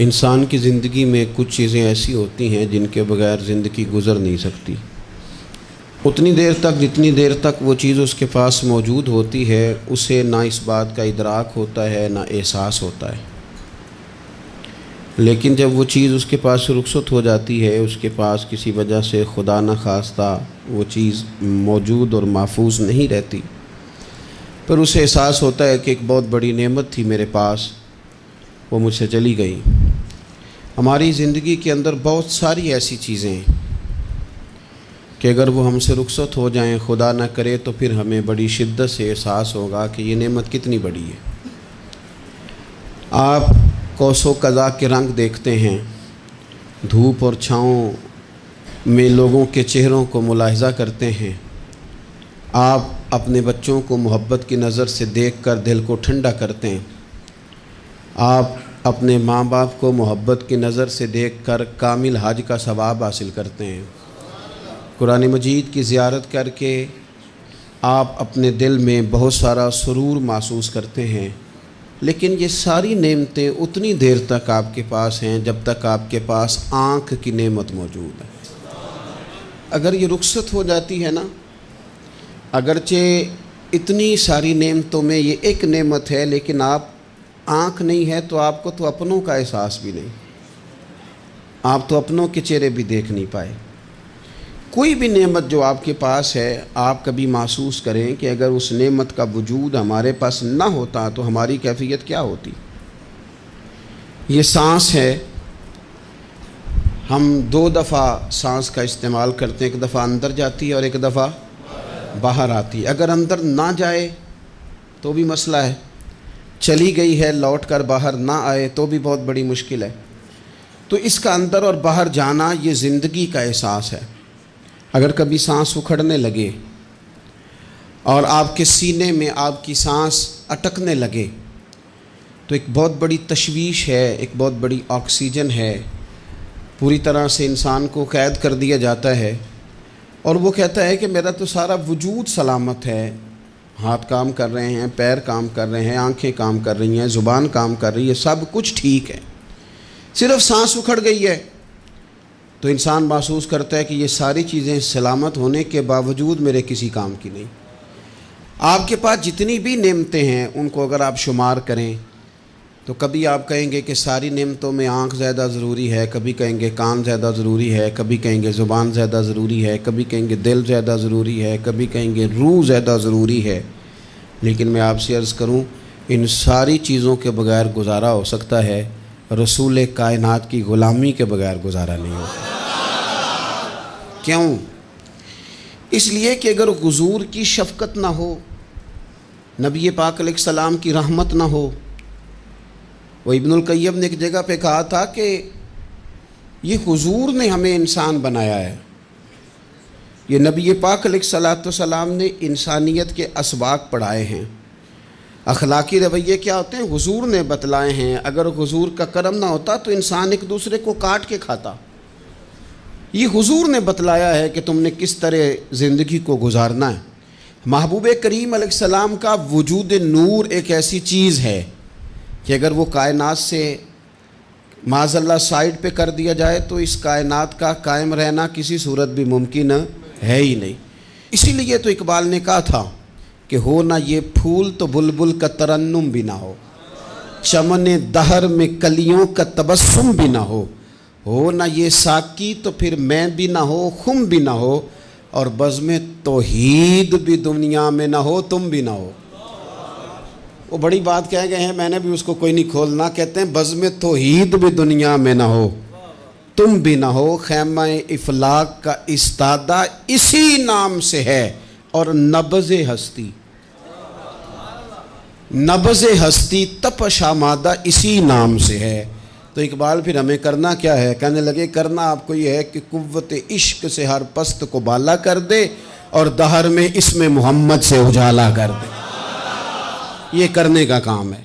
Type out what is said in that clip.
انسان کی زندگی میں کچھ چیزیں ایسی ہوتی ہیں جن کے بغیر زندگی گزر نہیں سکتی۔ اتنی دیر تک جتنی دیر تک وہ چیز اس کے پاس موجود ہوتی ہے اسے نہ اس بات کا ادراک ہوتا ہے نہ احساس ہوتا ہے، لیکن جب وہ چیز اس کے پاس رخصت ہو جاتی ہے، اس کے پاس کسی وجہ سے خدا نہ خواستہ وہ چیز موجود اور محفوظ نہیں رہتی، پھر اسے احساس ہوتا ہے کہ ایک بہت بڑی نعمت تھی میرے پاس، وہ مجھ سے چلی گئی۔ ہماری زندگی کے اندر بہت ساری ایسی چیزیں ہیں کہ اگر وہ ہم سے رخصت ہو جائیں، خدا نہ کرے، تو پھر ہمیں بڑی شدت سے احساس ہوگا کہ یہ نعمت کتنی بڑی ہے۔ آپ قوس و قزح کے رنگ دیکھتے ہیں، دھوپ اور چھاؤں میں لوگوں کے چہروں کو ملاحظہ کرتے ہیں، آپ اپنے بچوں کو محبت کی نظر سے دیکھ کر دل کو ٹھنڈا کرتے ہیں، آپ اپنے ماں باپ کو محبت کی نظر سے دیکھ کر کامل حج کا ثواب حاصل کرتے ہیں، قرآن مجید کی زیارت کر کے آپ اپنے دل میں بہت سارا سرور محسوس کرتے ہیں، لیکن یہ ساری نعمتیں اتنی دیر تک آپ کے پاس ہیں جب تک آپ کے پاس آنکھ کی نعمت موجود ہے۔ اگر یہ رخصت ہو جاتی ہے نا، اگرچہ اتنی ساری نعمتوں میں یہ ایک نعمت ہے، لیکن آپ آنکھ نہیں ہے تو آپ کو تو اپنوں کا احساس بھی نہیں، آپ تو اپنوں کے چہرے بھی دیکھ نہیں پائے۔ کوئی بھی نعمت جو آپ کے پاس ہے، آپ کبھی محسوس کریں کہ اگر اس نعمت کا وجود ہمارے پاس نہ ہوتا تو ہماری کیفیت کیا ہوتی۔ یہ سانس ہے، ہم دو دفعہ سانس کا استعمال کرتے ہیں، ایک دفعہ اندر جاتی ہے اور ایک دفعہ باہر آتی ہے۔ اگر اندر نہ جائے تو بھی مسئلہ ہے، چلی گئی ہے لوٹ کر باہر نہ آئے تو بھی بہت بڑی مشکل ہے۔ تو اس کا اندر اور باہر جانا یہ زندگی کا احساس ہے۔ اگر کبھی سانس اکھڑنے لگے اور آپ کے سینے میں آپ کی سانس اٹکنے لگے تو ایک بہت بڑی تشویش ہے، ایک بہت بڑی آکسیجن ہے، پوری طرح سے انسان کو قید کر دیا جاتا ہے، اور وہ کہتا ہے کہ میرا تو سارا وجود سلامت ہے، ہاتھ کام کر رہے ہیں، پیر کام کر رہے ہیں، آنکھیں کام کر رہی ہیں، زبان کام کر رہی ہے، سب کچھ ٹھیک ہے، صرف سانس اکھڑ گئی ہے۔ تو انسان محسوس کرتا ہے کہ یہ ساری چیزیں سلامت ہونے کے باوجود میرے کسی کام کی نہیں۔ آپ کے پاس جتنی بھی نعمتیں ہیں ان کو اگر آپ شمار کریں تو کبھی آپ کہیں گے کہ ساری نعمتوں میں آنکھ زیادہ ضروری ہے، کبھی کہیں گے کان زیادہ ضروری ہے، کبھی کہیں گے زبان زیادہ ضروری ہے، کبھی کہیں گے دل زیادہ ضروری ہے، کبھی کہیں گے روح زیادہ ضروری ہے، لیکن میں آپ سے عرض کروں ان ساری چیزوں کے بغیر گزارا ہو سکتا ہے، رسول کائنات کی غلامی کے بغیر گزارا نہیں ہوتا۔ کیوں؟ اس لیے کہ اگر حضور کی شفقت نہ ہو، نبی پاک علیہ السلام کی رحمت نہ ہو، وہ ابن القیم نے ایک جگہ پہ کہا تھا کہ یہ حضور نے ہمیں انسان بنایا ہے، یہ نبی پاک علیہ السلام نے انسانیت کے اسباق پڑھائے ہیں، اخلاقی رویے کیا ہوتے ہیں حضور نے بتلائے ہیں، اگر حضور کا کرم نہ ہوتا تو انسان ایک دوسرے کو کاٹ کے کھاتا۔ یہ حضور نے بتلایا ہے کہ تم نے کس طرح زندگی کو گزارنا ہے۔ محبوب کریم علیہ السلام کا وجود نور ایک ایسی چیز ہے کہ اگر وہ کائنات سے معاذ اللہ سائڈ پہ کر دیا جائے تو اس کائنات کا قائم رہنا کسی صورت بھی ممکن ہے ہی نہیں۔ اسی لیے تو اقبال نے کہا تھا کہ ہو نہ یہ پھول تو بلبل کا ترنم بھی نہ ہو، چمن دہر میں کلیوں کا تبسم بھی نہ ہو نہ یہ ساقی تو پھر میں بھی نہ ہو، خم بھی نہ ہو، اور بزم توحید بھی دنیا میں نہ ہو، تم بھی نہ ہو۔ وہ بڑی بات کہہ گئے ہیں، میں نے بھی اس کو کوئی نہیں کھولنا، کہتے ہیں بزم توحید بھی دنیا میں نہ ہو، تم بھی نہ ہو، خیمہ افلاق کا استادہ اسی نام سے ہے، اور نبض ہستی تپش آمادہ اسی نام سے ہے۔ تو اقبال پھر ہمیں کرنا کیا ہے؟ کہنے لگے کرنا آپ کو یہ ہے کہ قوت عشق سے ہر پست کو بالا کر دے اور دہر میں اسم محمد سے اجالا کر دے، یہ کرنے کا کام ہے۔